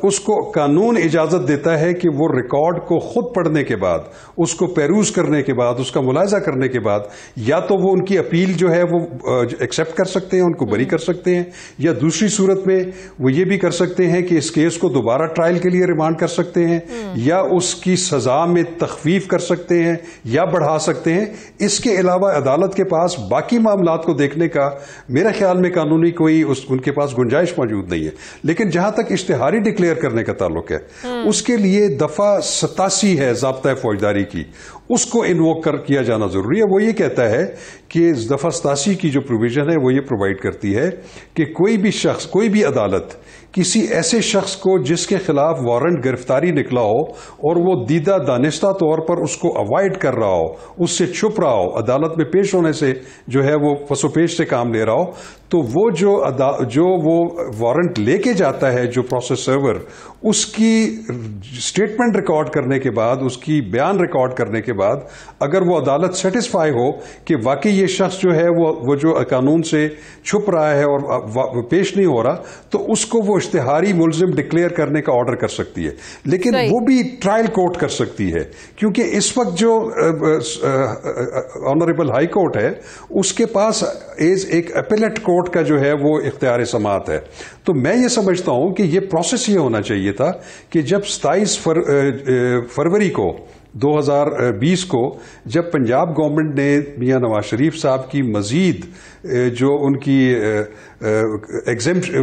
Speaker 4: उसको कानून इजाजत देता है कि वो रिकॉर्ड को खुद पढ़ने के बाद, उसको पेरूज करने के बाद, उसका मुलाहिजा करने के बाद या तो वो उनकी अपील जो है वो एक्सेप्ट कर सकते हैं, उनको बरी कर सकते हैं, या दूसरी सूरत में वो ये भी कर सकते हैं कि इस केस को दोबारा ट्रायल के लिए रिमांड कर सकते हैं, या उसकी सजा में तखफीफ कर सकते हैं या बढ़ा सकते हैं। इसके अलावा अदालत के पास बाकी मामलात को देखने का मेरे ख्याल में कानूनी कोई उनके पास गुंजाइश मौजूद नहीं है। लेकिन जहां तक इश्तिहारी डिक्लेयर करने का ताल्लुक है, उसके लिए दफा 87 है ज़ाब्ता फौजदारी की, उसको इन्वोक किया जाना जरूरी है। वो ये कहता है कि दफा 87 की जो प्रोविजन है वो ये प्रोवाइड करती है कि कोई भी शख्स, कोई भी अदालत किसी ऐसे शख्स को जिसके खिलाफ वारंट गिरफ्तारी निकला हो और वो दीदा दानिस्ता तौर पर उसको अवॉइड कर रहा हो, उससे छुप रहा हो, अदालत में पेश होने से जो है वो फसोपेश से काम ले रहा हो, तो वो जो वो वारंट लेके जाता है, जो प्रोसेस सर्वर, उसकी स्टेटमेंट रिकॉर्ड करने के बाद, उसकी बयान रिकॉर्ड करने के बाद, अगर वो अदालत सेटिस्फाई हो कि वाकई ये शख्स जो है वो जो कानून से छुप रहा है और पेश नहीं हो रहा, तो उसको वो इश्तिहारी मुल्जिम डिक्लेयर करने का ऑर्डर कर सकती है। लेकिन वो भी ट्रायल कोर्ट कर सकती है, क्योंकि इस वक्त जो ऑनरेबल हाई कोर्ट है उसके पास एक अपीलेट कोर्ट का जो है वो इख्तियार समात है। तो मैं ये समझता हूं कि ये प्रोसेस ये होना चाहिए था कि जब 27 फरवरी को 2020 को, जब पंजाब गवर्नमेंट ने मियां नवाज शरीफ साहब की मजीद जो उनकी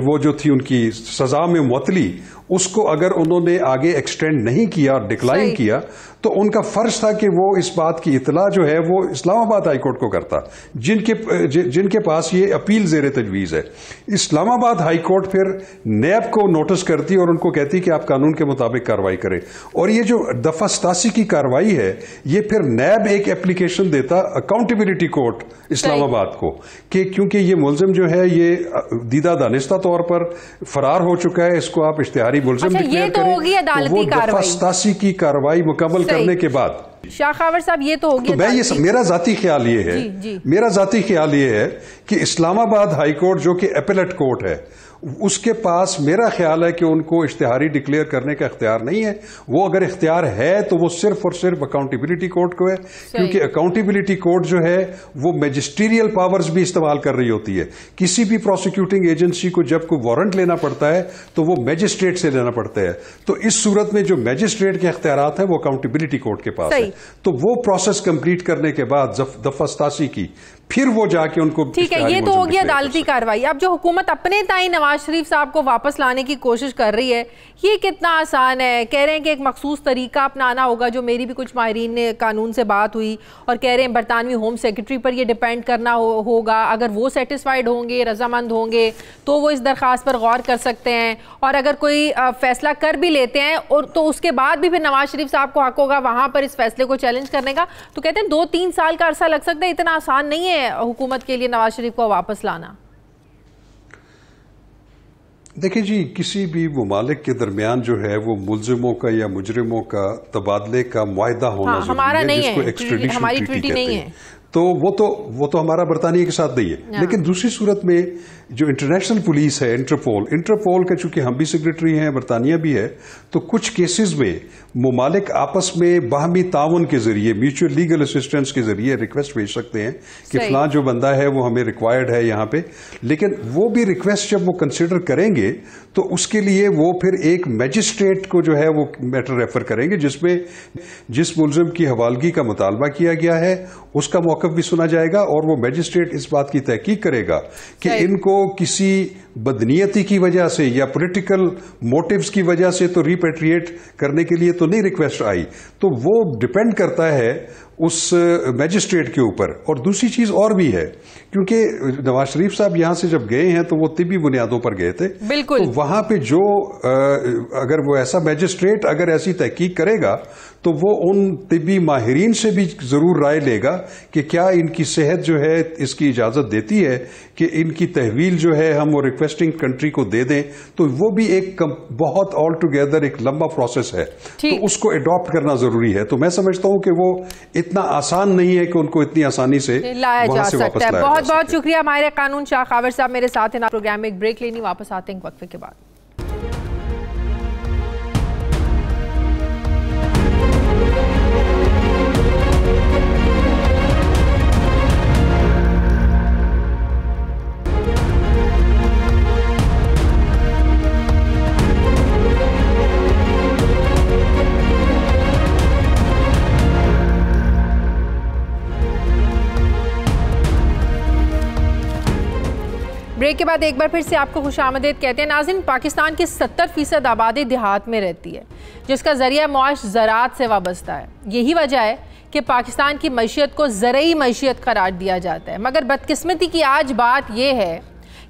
Speaker 4: वो जो थी उनकी सजा में मुअत्तली, उसको अगर उन्होंने आगे एक्सटेंड नहीं किया और डिक्लाइन किया, तो उनका फर्ज था कि वो इस बात की इतला जो है वो इस्लामाबाद हाई कोर्ट को करता, जिनके पास ये अपील ज़ेर तजवीज़ है। इस्लामाबाद हाई कोर्ट फिर नैब को नोटिस करती और उनको कहती कि आप कानून के मुताबिक कार्रवाई करें। और ये जो दफा 87 की कार्रवाई है, ये फिर नैब एक एप्लीकेशन देता अकाउंटेबिलिटी कोर्ट इस्लामाबाद को कि क्योंकि ये मुलजिम जो है ये दीदा दानिस्ता तौर पर फरार हो चुका है, इसको आप इश्तिहारी मुलजिम डिक्लेयर करें। तो वो दफा 87 की कार्रवाई मुकम्मल करने के बाद
Speaker 1: शाह खावर साहब ये तो होगी।
Speaker 4: तो मेरा जाती ख्याल ये है, मेरा जाती ख्याल ये है कि इस्लामाबाद हाई कोर्ट जो कि एपेलेट कोर्ट है, उसके पास मेरा ख्याल है कि उनको इश्तिहारी डिक्लेयर करने का इख्तियार नहीं है। वो अगर इख्तियार है तो वो सिर्फ और सिर्फ अकाउंटेबिलिटी कोर्ट को है, क्योंकि अकाउंटेबिलिटी कोर्ट जो है वो मैजिस्ट्रियल पावर्स भी इस्तेमाल कर रही होती है। किसी भी प्रोसिक्यूटिंग एजेंसी को जब कोई वारंट लेना पड़ता है तो वो मैजिस्ट्रेट से लेना पड़ता है। तो इस सूरत में जो मैजिस्ट्रेट के इख्तियारात हैं वो अकाउंटेबिलिटी कोर्ट के पास है। तो वो प्रोसेस कंप्लीट करने के बाद दफा 87 की फिर वो जाके उनको,
Speaker 1: ठीक है, ये तो होगी अदालती कार्रवाई। अब जो हुकूमत अपने ताई नवाज शरीफ साहब को वापस लाने की कोशिश कर रही है, ये कितना आसान है? कह रहे हैं कि एक मखसूस तरीका अपनाना होगा, जो मेरी भी कुछ माहिरीन ने कानून से बात हुई और कह रहे हैं बरतानवी होम सेक्रेटरी पर ये डिपेंड करना होगा। अगर वो सेटिस्फाइड होंगे, रजामंद होंगे, तो वो इस दरख्वास्त पर गौर कर सकते हैं। और अगर कोई फैसला कर भी लेते हैं और तो उसके बाद भी फिर नवाज शरीफ साहब को हक होगा वहां पर इस फैसले को चैलेंज करने का। तो कहते हैं 2-3 साल का अरसा लग सकता है। इतना आसान नहीं है हुकूमत के लिए नवाज शरीफ को वापस लाना।
Speaker 4: देखिए जी, किसी भी ममालिक के दरमियान जो है वो मुलजिमों का या मुजरिमों का तबादले का मुआहदा होना
Speaker 1: हमारा नहीं है,
Speaker 4: एक्सट्रेडिशन
Speaker 1: हमारी ट्रीटी नहीं है।
Speaker 4: तो वो तो हमारा बरतानिया के साथ नहीं है। लेकिन दूसरी सूरत में जो इंटरनेशनल पुलिस है, इंटरपोल का चूंकि हम भी सेक्रेटरी हैं, बरतानिया भी है, तो कुछ केसेस में मुमालिक आपस में बाहमी ताउन के जरिए, म्यूचुअल लीगल असिस्टेंस के जरिए रिक्वेस्ट भेज सकते हैं कि फलां जो बंदा है वो हमें रिक्वायर्ड है यहाँ पे। लेकिन वो भी रिक्वेस्ट जब वो कंसिडर करेंगे तो उसके लिए वो फिर एक मैजिस्ट्रेट को जो है वो मैटर रेफर करेंगे, जिसमें जिस मुलजिम की हवालगी का मुतालबा किया गया है उसका मौक़िफ़ भी सुना जाएगा और वो मैजिस्ट्रेट इस बात की तहकीक करेगा कि इनको किसी बदनीयती की वजह से या पॉलिटिकल मोटिव्स की वजह से तो रिपेट्रिएट करने के लिए तो नहीं रिक्वेस्ट आई। तो वो डिपेंड करता है उस मैजिस्ट्रेट के ऊपर। और दूसरी चीज और भी है, क्योंकि नवाज शरीफ साहब यहां से जब गए हैं तो वो तिब्बी बुनियादों पर गए थे,
Speaker 1: बिल्कुल।
Speaker 4: तो वहां पे जो अगर वो ऐसा मैजिस्ट्रेट अगर ऐसी तहकीक करेगा तो वो उन तिब्बी माहिरीन से भी जरूर राय लेगा कि क्या इनकी सेहत जो है इसकी इजाजत देती है कि इनकी तहवील जो है हम वो रिक्वेस्टिंग कंट्री को दे दें। तो वो भी एक बहुत ऑल टुगेदर एक लंबा प्रोसेस है, तो उसको अडॉप्ट करना जरूरी है। तो मैं समझता हूं कि वो इतना आसान नहीं है कि उनको इतनी आसानी से
Speaker 1: लाया जा सकता है। बहुत बहुत शुक्रिया माहिर कानून शाह खावर साहब मेरे साथ हैं प्रोग्राम में। एक ब्रेक लेनी, वापस आते हैं वक्फे के बाद। ब्रेक के बाद एक बार फिर से आपको खुशामदीद कहते हैं। नाज़रीन, पाकिस्तान की 70% आबादी देहात में रहती है, जिसका जरिया मुआश ज़राअत से वाबस्ता है। यही वजह है कि पाकिस्तान की मईशत को ज़रई मईशत करार दिया जाता है। मगर बदकिस्मती की आज बात यह है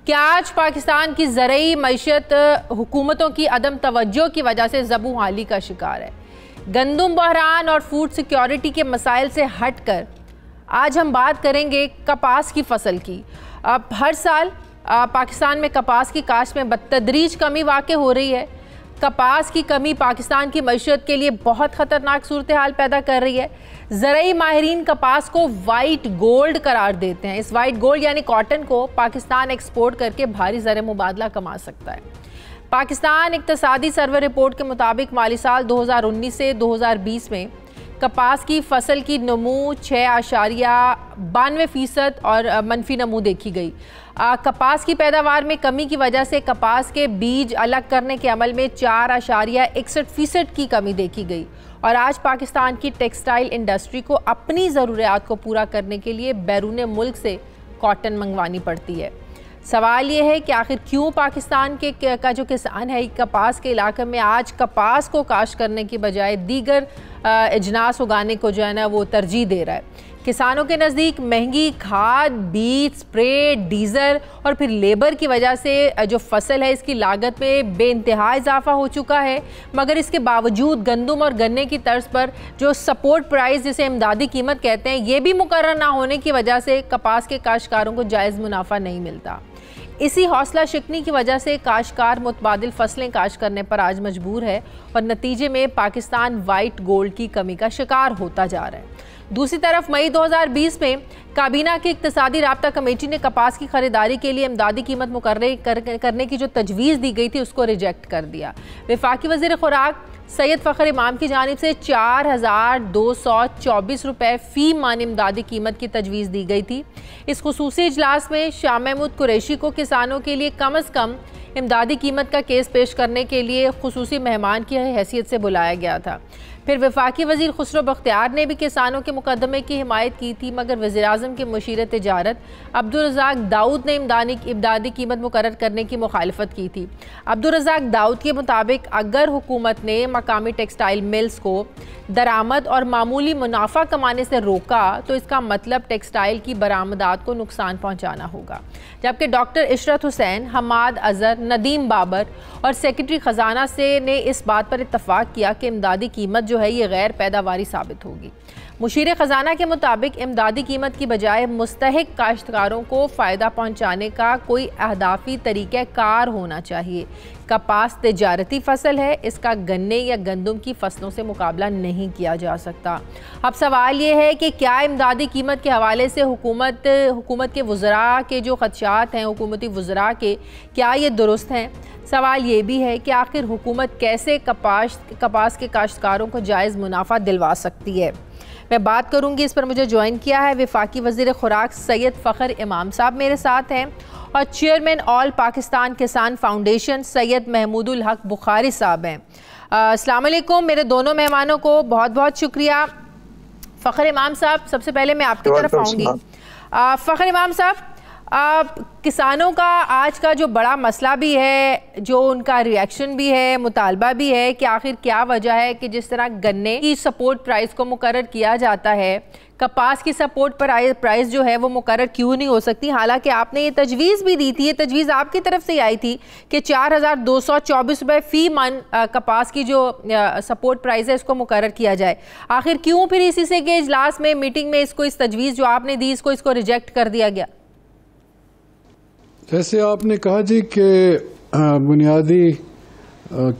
Speaker 1: कि आज पाकिस्तान की ज़रई मईशत हुकूमतों की अदम तवज्जो की वजह से ज़बू हाली का शिकार है। गंदम बहरान और फूड सिक्योरिटी के मसाइल से हट कर आज हम बात करेंगे कपास की फसल की। अब हर साल पाकिस्तान में कपास की काश्त में बतदरीज कमी वाक़ई हो रही है। कपास की कमी पाकिस्तान की मईशत के लिए बहुत ख़तरनाक सूरत हाल पैदा कर रही है। ज़रई माहिरीन कपास को वाइट गोल्ड करार देते हैं। इस वाइट गोल्ड यानी कॉटन को पाकिस्तान एक्सपोर्ट करके भारी ज़र मुबादला कमा सकता है। पाकिस्तान इक़्तिसादी सर्वे रिपोर्ट के मुताबिक माली साल 2019 से 2020 में कपास की फसल की नमू 6.92% और मनफी नमू देखी गई। कपास की पैदावार में कमी की वजह से कपास के बीज अलग करने के अमल में 4.61% की कमी देखी गई। और आज पाकिस्तान की टेक्सटाइल इंडस्ट्री को अपनी ज़रूरियात को पूरा करने के लिए बैरून मुल्क से कॉटन मंगवानी पड़ती है। सवाल ये है कि आखिर क्यों पाकिस्तान का जो किसान है कपास के इलाके में आज कपास को काश्त करने की बजाय दीगर अजनास उगाने को जो है ना वो तरजीह दे रहा है। किसानों के नज़दीक महंगी खाद, बीज, स्प्रे, डीजल और फिर लेबर की वजह से जो फसल है इसकी लागत में बेइंतहा इजाफा हो चुका है। मगर इसके बावजूद गंदम और गन्ने की तर्ज पर जो सपोर्ट प्राइस जिसे इमदादी कीमत कहते हैं ये भी मुकर्रर ना होने की वजह से कपास के काश्तकारों को जायज़ मुनाफा नहीं मिलता। इसी हौसला शिकनी की वजह से काश्तकार मुतबादिल फसलें काश्त करने पर आज मजबूर है और नतीजे में पाकिस्तान वाइट गोल्ड की कमी का शिकार होता जा रहा है। दूसरी तरफ मई 2020 में काबीना की इक्तिसादी राब्ता कमेटी ने कपास की खरीदारी के लिए इमदादी कीमत मुकर्रर करने की जो तजवीज़ दी गई थी उसको रिजेक्ट कर दिया। वफाकी वज़ीर खुराक सैयद फ़खर इमाम की जानिब से 4,224 रुपये फ़ी मन इमदादी कीमत की तजवीज़ दी गई थी। इस खुसूसी इजलास में शाह महमूद कुरैशी को किसानों के लिए कम अज़ कम इमदादी कीमत का केस पेश करने के लिए खुसूसी मेहमान की हैसियत से बुलाया गया था। फिर वफाकी वज़ीर खुसरो बख्तियार ने भी किसानों के मुकदमे की हिमायत की थी, मगर वज़ीर-ए-आज़म के मुशीर तिजारत अब्दुल रज़ाक दाऊद ने इमदादी कीमत मुकर्रर करने की मुखालफत की थी। अब्दुल रज़ाक दाऊद के मुताबिक अगर हुकूमत ने मकामी टेक्सटाइल मिल्स को दरामद और मामूली मुनाफा कमाने से रोका तो इसका मतलब टेक्सटाइल की बरामदात को नुकसान पहुँचाना होगा। जबकि डॉक्टर इशरत हुसैन, हमाद अज़हर, नदीम बाबर और सेक्रेटरी ख़जाना से ने इस बात पर इत्तफ़ाक़ किया कि इमदादी कीमत जो है ये गैर पैदावारी साबित होगी। मुशीर ख़जाना के मुताबिक इमदादी कीमत की बजाय मुस्तहिक काश्तकारों को फ़ायदा पहुँचाने का कोई अहदाफी तरीक़ा कार होना चाहिए। कपास तिजारती फसल है, इसका गन्ने या गंदम की फसलों से मुकाबला नहीं किया जा सकता। अब सवाल ये है कि क्या इमदादी कीमत के हवाले से हुकूमत के वज़रा के जो ख़दशात हैं, हुकूमती वज़रा के, क्या ये दुरुस्त हैं? सवाल ये भी है कि आखिर हुकूमत कैसे कपास के काश्तकारों को जायज़ मुनाफा दिलवा सकती है। मैं बात करूंगी, इस पर मुझे ज्वाइन किया है वफाकी वज़ीर खुराक सैयद फ़खर इमाम साहब मेरे साथ हैं और चेयरमैन ऑल पाकिस्तान किसान फाउंडेशन सैयद महमूदुल हक बुखारी साहब हैं। अस्सलाम वालेकुम। मेरे दोनों मेहमानों को बहुत बहुत शुक्रिया। फ़खर इमाम साहब, सबसे पहले मैं आपकी तरफ आऊँगी। फ़खर इमाम साहब, किसानों का आज का जो बड़ा मसला भी है, जो उनका रिएक्शन भी है, मुतालबा भी है कि आखिर क्या वजह है कि जिस तरह गन्ने की सपोर्ट प्राइस को मुकर्रर किया जाता है, कपास की सपोर्ट प्राइस जो है वो मुकर्रर क्यों नहीं हो सकती। हालांकि आपने ये तजवीज़ भी दी थी, ये तजवीज़ आपकी तरफ से आई थी कि 4,224 रुपये फ़ी मन कपास की जो सपोर्ट प्राइस है इसको मुकर्रर किया जाए। आखिर क्यों फिर इसी से के इजलास में, मीटिंग में इसको, इस तजवीज़ जो आपने दी इसको रिजेक्ट कर दिया गया?
Speaker 5: जैसे आपने कहा जी कि बुनियादी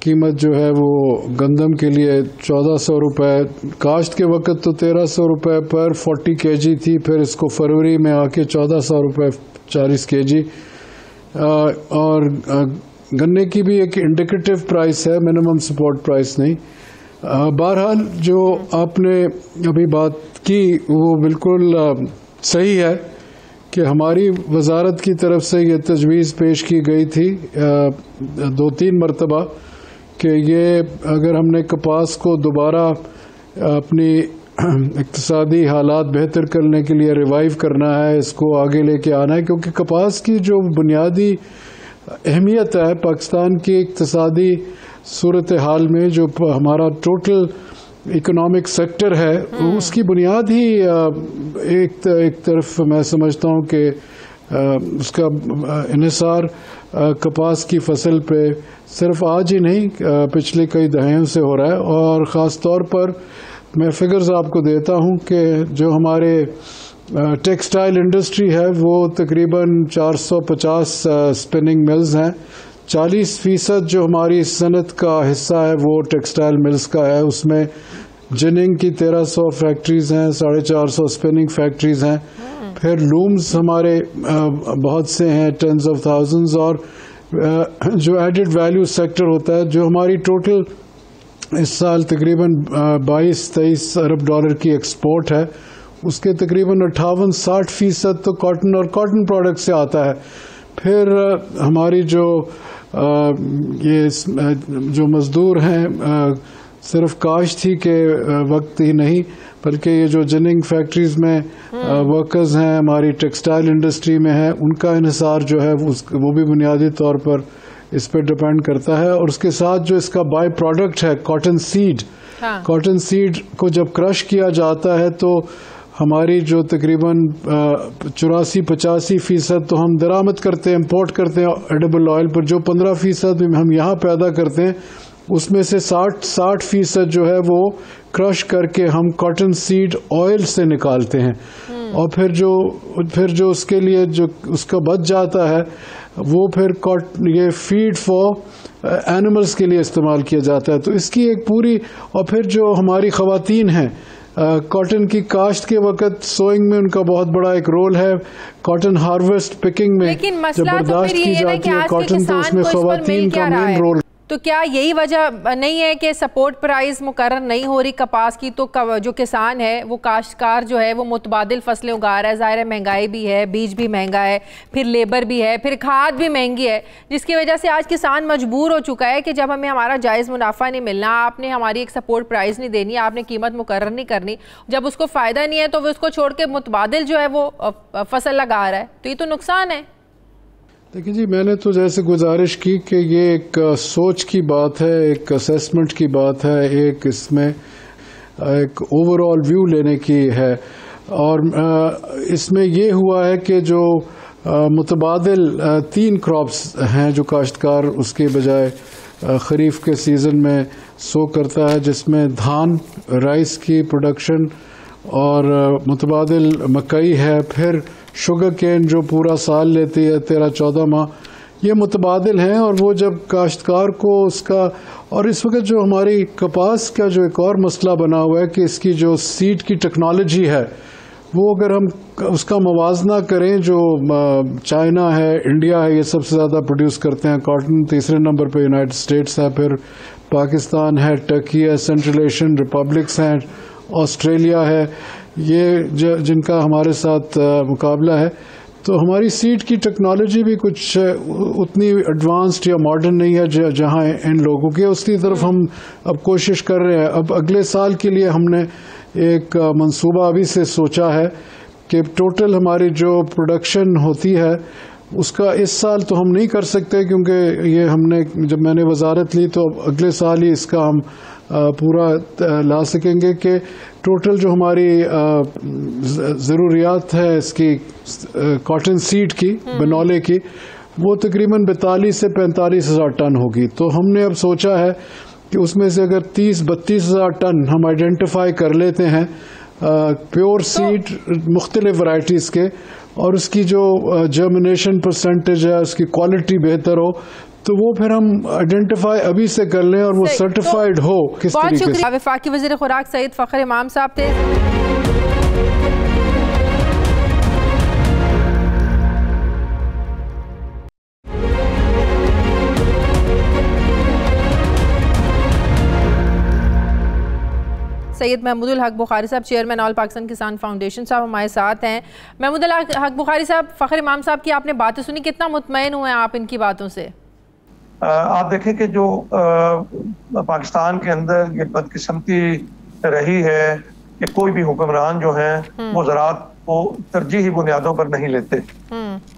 Speaker 5: कीमत जो है वो गंदम के लिए 1400 रुपये, काश्त के वक्त तो 1300 रुपये पर 40 kg थी, फिर इसको फरवरी में आके 1400 रुपये 40 kg, और गन्ने की भी एक इंडिकेटिव प्राइस है, मिनिमम सपोर्ट प्राइस नहीं। बहरहाल जो आपने अभी बात की वो बिल्कुल सही है कि हमारी वजारत की तरफ से ये तजवीज़ पेश की गई थी 2-3 मरतबा कि ये अगर हमने कपास को दोबारा अपनी इक्तिसादी हालात बेहतर करने के लिए रिवाइव करना है, इसको आगे लेके आना है, क्योंकि कपास की जो बुनियादी अहमियत है पाकिस्तान की इक्तिसादी सूरत हाल में, जो हमारा टोटल इकोनॉमिक सेक्टर है, उसकी बुनियाद ही एक तरफ मैं समझता हूँ कि उसका इन्हिसार कपास की फसल पे सिर्फ आज ही नहीं पिछले कई दहाइयों से हो रहा है। और ख़ास तौर पर मैं फिगर्स आपको देता हूँ कि जो हमारे टेक्सटाइल इंडस्ट्री है वो तकरीबन 450 स्पिनिंग मिल्स हैं, 40% जो हमारी सनत का हिस्सा है वो टेक्सटाइल मिल्स का है। उसमें जिनिंग की 1300 फैक्ट्रीज हैं, 450 स्पिनिंग फैक्ट्रीज हैं, फिर लूम्स हमारे बहुत से हैं, टेंस ऑफ थाउजेंड्स, और जो एडेड वैल्यू सेक्टर होता है, जो हमारी टोटल इस साल तकरीबन 22-23 अरब डॉलर की एक्सपोर्ट है, उसके तकरीबन 58-60% तो कॉटन और कॉटन प्रोडक्ट से आता है। फिर हमारी जो ये जो मज़दूर हैं सिर्फ काश्ती के वक्त ही नहीं बल्कि ये जो जिनिंग फैक्ट्रीज में वर्कर्स हैं, हमारी टेक्सटाइल इंडस्ट्री में है, उनका इन्हिसार जो है वो भी बुनियादी तौर पर इस पर डिपेंड करता है। और उसके साथ जो इसका बाय प्रोडक्ट है कॉटन सीड, कॉटन सीड को जब क्रश किया जाता है तो हमारी जो तकरीबन 84-85% तो हम दरामद करते हैं, इम्पोर्ट करते हैं एडिबल ऑयल पर, जो 15% हम यहाँ पैदा करते हैं उसमें से 60% जो है वो क्रश करके हम कॉटन सीड ऑयल से निकालते हैं। और फिर जो उसके लिए जो उसका बच जाता है वो फिर ये फीड फॉर एनिमल्स के लिए इस्तेमाल किया जाता है। तो इसकी एक पूरी, और फिर जो हमारी ख़वातीन हैं कॉटन की काश्त के वक्त सोइंग में उनका बहुत बड़ा एक रोल है, कॉटन हार्वेस्ट पिकिंग में जब बर्दाश्त की जाती है कॉटन तो उसमें ख़वातीन का मेन रोल।
Speaker 1: तो क्या यही वजह नहीं है कि सपोर्ट प्राइस मुकर्रर नहीं हो रही कपास की, तो जो किसान है वो काश्तकार जो है वो मुतबादिल फसलें उगा रहा है, ज़ाहिर है महंगाई भी है, बीज भी महंगा है, फिर लेबर भी है, फिर खाद भी महंगी है, जिसकी वजह से आज किसान मजबूर हो चुका है कि जब हमें हमारा जायज़ मुनाफा नहीं मिलना, आपने हमारी एक सपोर्ट प्राइस नहीं देनी, आपने कीमत मुकर्रर नहीं करनी, जब उसको फ़ायदा नहीं है तो वो उसको छोड़ के मुतबादिल जो है वो फसल लगा रहा है, तो ये तो नुकसान है।
Speaker 5: देखिए जी, मैंने तो जैसे गुजारिश की कि ये एक सोच की बात है, एक असेसमेंट की बात है, एक इसमें एक ओवरऑल व्यू लेने की है। और इसमें ये हुआ है कि जो मुतबादिल 3 क्रॉप्स हैं जो काश्तकार उसके बजाय खरीफ के सीज़न में सो करता है, जिसमें धान, राइस की प्रोडक्शन और मुतबादिल मकई है, फिर शुगर केन जो पूरा साल लेती है 13-14 माह, ये मुतबादिल हैं। और वो जब काश्तकार को उसका, और इस वक्त जो हमारी कपास का जो एक और मसला बना हुआ है कि इसकी जो सीड की टेक्नोलॉजी है वो अगर हम उसका मुवाजना करें, जो चाइना है, इंडिया है, ये सबसे ज़्यादा प्रोड्यूस करते हैं कॉटन, तीसरे नंबर पे यूनाइटेड स्टेट्स है, फिर पाकिस्तान है, टर्की है, सेंट्रल एशियन रिपब्लिक्स हैं, ऑस्ट्रेलिया है, ये जिनका हमारे साथ मुकाबला है। तो हमारी सीड की टेक्नोलॉजी भी कुछ उतनी एडवांस्ड या मॉडर्न नहीं है जहां इन लोगों की, उसकी तरफ हम अब कोशिश कर रहे हैं। अब अगले साल के लिए हमने एक मंसूबा अभी से सोचा है कि टोटल हमारी जो प्रोडक्शन होती है उसका इस साल तो हम नहीं कर सकते, क्योंकि ये हमने जब मैंने वजारत ली तो अगले साल ही इसका हम पूरा ला सकेंगे कि टोटल जो हमारी ज़रूरियात है इसकी कॉटन सीड की, बनौले की, वो तकरीबन 42 से 45 हज़ार टन होगी। तो हमने अब सोचा है कि उसमें से अगर 30-32 हज़ार टन हम आइडेंटिफाई कर लेते हैं प्योर सीड मुख्तलिफ वैरायटीज़ के, और उसकी जो जर्मिनेशन परसेंटेज है, उसकी क्वालिटी बेहतर हो, तो वो फिर हम आइडेंटिफाई अभी से कर लें और वो सर्टिफाइड हो किस तरीके से।
Speaker 1: वफाकी वज़ीर खुराक सईद फ़खर इमाम साहब थे। सैयद महमूदुल हक बुखारी साहब, चेयरमैन ऑल पाकिस्तान किसान फाउंडेशन साहब हमारे साथ हैं। महमूदुल हक बुखारी साहब, फ़खर इमाम साहब की आपने बातें सुनी, कितना मुतमईन हुए आप इनकी बातों से?
Speaker 6: आप देखें कि जो पाकिस्तान के अंदर ये बदकिस्मती रही है कि कोई भी हुक्मरान जो हैं वो ज़राअत को तरजीही बुनियादों पर नहीं लेते,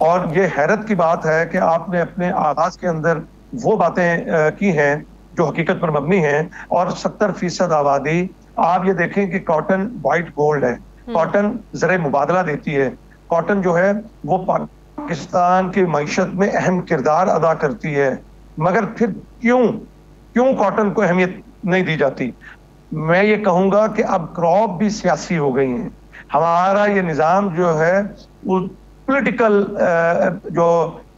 Speaker 6: और ये हैरत की बात है कि आपने अपने आगाज के अंदर वो बातें की हैं जो हकीकत पर मबनी हैं, और 70% आबादी, आप ये देखें कि कॉटन वाइट गोल्ड है, कॉटन ज़र मुबादला देती है, कॉटन जो है वो पाकिस्तान की मईशत में अहम किरदार अदा करती है, मगर फिर क्यों कॉटन को अहमियत नहीं दी जाती? मैं ये कहूंगा कि अब क्रॉप भी सियासी हो गई हैं। हमारा ये निज़ाम जो है वो पॉलिटिकल जो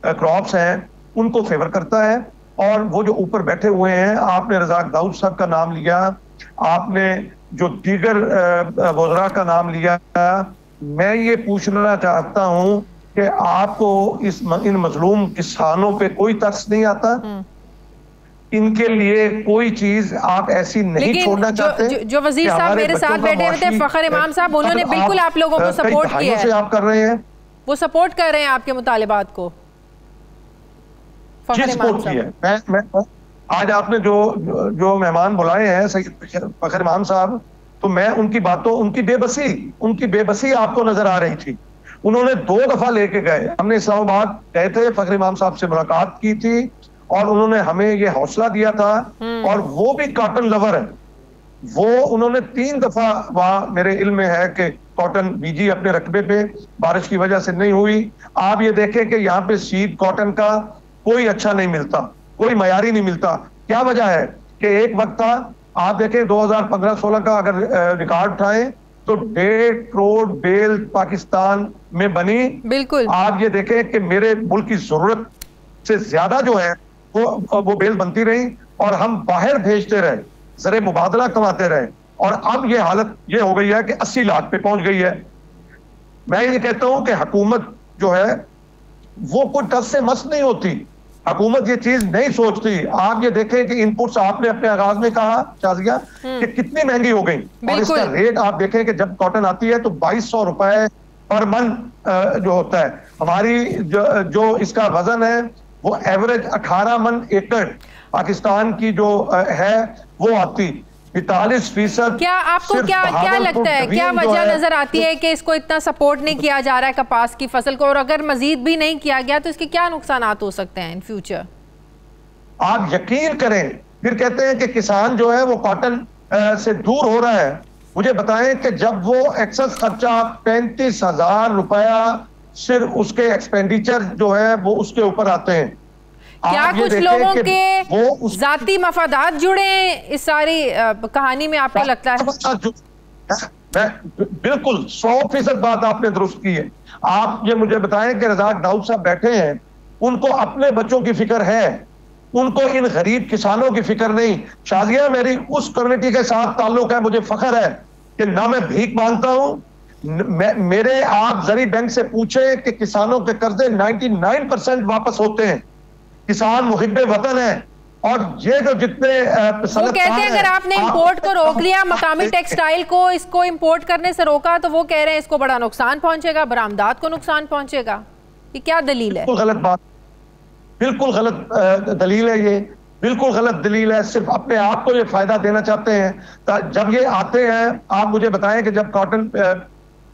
Speaker 6: क्रॉप्स हैं उनको फेवर करता है, और वो जो ऊपर बैठे हुए हैं, आपने रज़ाक दाऊद साहब का नाम लिया, आपने जो दीगर वज़रा का नाम लिया, मैं ये पूछना चाहता हूं कि आपको इन मजलूम किसानों पे कोई तरस नहीं आता? इनके लिए कोई चीज आप ऐसी नहीं छोड़ना चाहते।
Speaker 1: जो वजीर साहब मेरे साथ बैठे हुए थे फखर इमाम साहब, उन्होंने बिल्कुल आप लोगों को सपोर्ट किया है।
Speaker 6: आप कर रहे हैं,
Speaker 1: वो सपोर्ट कर रहे हैं आपके मुतालिबात को। फखर इमाम साहब,
Speaker 6: मैं आज आपने जो मेहमान बुलाए हैं सैयद फखर इमाम साहब, तो मैं उनकी बातों, उनकी बेबसी आपको नजर आ रही थी। उन्होंने 2 दफा लेके गए, हमने इस्लामाबाद गए थे, फखर इमाम साहब से मुलाकात की थी और उन्होंने हमें ये हौसला दिया था। और वो भी कॉटन लवर है। वो उन्होंने 3 दफा वहां मेरे इल्म में है कि कॉटन बीजी अपने रकबे पे बारिश की वजह से नहीं हुई। आप ये देखें कि यहाँ पे सीड कॉटन का कोई अच्छा नहीं मिलता, कोई मयारी नहीं मिलता। क्या वजह है कि एक वक्त था, आप देखें 2015-16 का अगर रिकॉर्ड उठाएं तो 1.5 करोड़ बेल पाकिस्तान में बनी।
Speaker 1: बिल्कुल।
Speaker 6: आप ये देखें कि मेरे मुल्क की जरूरत से ज्यादा जो है वो बेल बनती रही और हम बाहर भेजते रहे, जरे मुबादला कमाते रहे। और अब ये हालत ये हो गई है कि 80 लाख पे पहुंच गई है। मैं ये कहता हूं कि हुकूमत जो है वो कोई टस से मस नहीं होती, हुकूमत ये चीज नहीं सोचती। आप ये देखें कि इनपुट्स आपने अपने आगाज में कहा शाजिया कि कितनी महंगी हो गई, और इसका रेट आप देखें कि जब कॉटन आती है तो 2200 रुपए पर मन जो होता है। हमारी जो इसका वजन है वो एवरेज 18 मन एकड़ पाकिस्तान की जो है वो आती 45%।
Speaker 1: क्या आपको क्या लगता है, क्या वजह नजर आती है कि इसको इतना सपोर्ट नहीं किया जा रहा है कपास की फसल को, और अगर मजीद भी नहीं किया गया तो इसके क्या नुकसानात हो सकते हैं इन फ्यूचर?
Speaker 6: आप यकीन करें, फिर कहते हैं कि किसान जो है वो कॉटन से दूर हो रहा है। मुझे बताएं कि जब वो एक्सेस खर्चा 35,000 रुपया सिर्फ उसके एक्सपेंडिचर जो है वो उसके ऊपर आते हैं।
Speaker 1: क्या कुछ लोगों के जाती मफादात जुड़े हैं इस सारी कहानी में, आपको लगता है?
Speaker 6: बिल्कुल 100% बात आपने दुरुस्त की है। आप ये मुझे बताएं कि रज़ाक दाऊद साहब बैठे हैं, उनको अपने बच्चों की फिक्र है, उनको इन गरीब किसानों की फिक्र नहीं। शाजिया, मेरी उस कम्युनिटी के साथ ताल्लुक है, मुझे फख्र है कि ना मैं भीख मांगता हूं, मेरे आप जरी बैंक से पूछे कि किसानों के कर्जे 99% वापस होते हैं। किसान मुहिब्बे वतन है, और ये जो जितने
Speaker 1: वो कहते हैं अगर आपने इंपोर्ट को रोक लिया, मकामी टेक्सटाइल को इसको इंपोर्ट करने से रोका, तो वो कह रहे हैं इसको बड़ा नुकसान पहुंचेगा, बरामदात को नुकसान पहुंचेगा। ये क्या दलील है?
Speaker 6: बिल्कुल गलत बात, बिल्कुल गलत दलील है, ये बिल्कुल गलत दलील है। सिर्फ अपने आप को ये फायदा देना चाहते हैं। जब ये आते हैं, आप मुझे बताएं कि जब कॉटन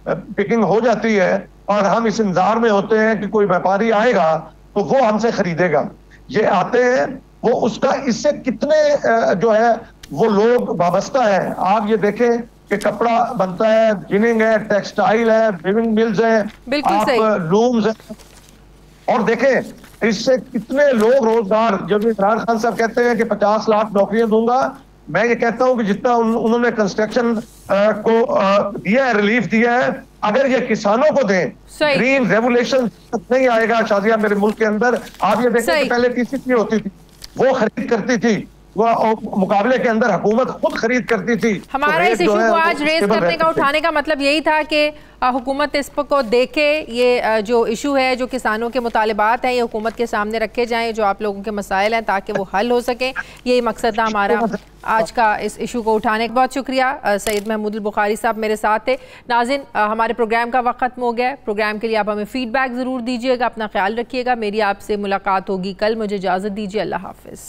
Speaker 6: पिकिंग हो जाती है और हम इस इंतजार में होते हैं कि कोई व्यापारी आएगा तो वो हमसे खरीदेगा, ये आते हैं, वो उसका इससे कितने जो है वो लोग वाबस्ता है। आप ये देखें कि कपड़ा बनता है, जिनिंग है, टेक्सटाइल है, वीविंग मिल्स है, आप लूम्स है, और देखें इससे कितने लोग रोजगार। जब इमरान खान साहब कहते हैं कि 50 लाख नौकरियां दूंगा, मैं ये कहता हूं कि जितना उन्होंने कंस्ट्रक्शन को दिया है, रिलीफ दिया है, अगर ये किसानों को दें, ग्रीन रेवोल्यूशन नहीं आएगा शाजिया मेरे मुल्क के अंदर। आप ये देखें कि पहले टीसीपी होती थी, वो खरीद करती थी, वो मुकाबले के अंदर हुकूमत खुद खरीद करती थी।
Speaker 1: हमारा इस इशू को आज रेज करने का, उठाने का मतलब यही था कि हुकूमत इस को देखे, ये जो इशू है, जो किसानों के मुतालिबात हैं, ये हुकूमत के सामने रखे जाएं, जो आप लोगों के मसाइल हैं, ताकि वो हल हो सके। यही मकसद था हमारा आज का इस इशू को उठाने का। बहुत शुक्रिया। सैयद महमूद बुखारी साहब मेरे साथ थे। नाज़रीन, हमारे प्रोग्राम का वक्त खत्म हो गया। प्रोग्राम के लिए आप हमें फीडबैक ज़रूर दीजिएगा, अपना ख्याल रखिएगा। मेरी आपसे मुलाकात होगी कल। मुझे इजाज़त दीजिए। अल्लाह हाफ़िज़।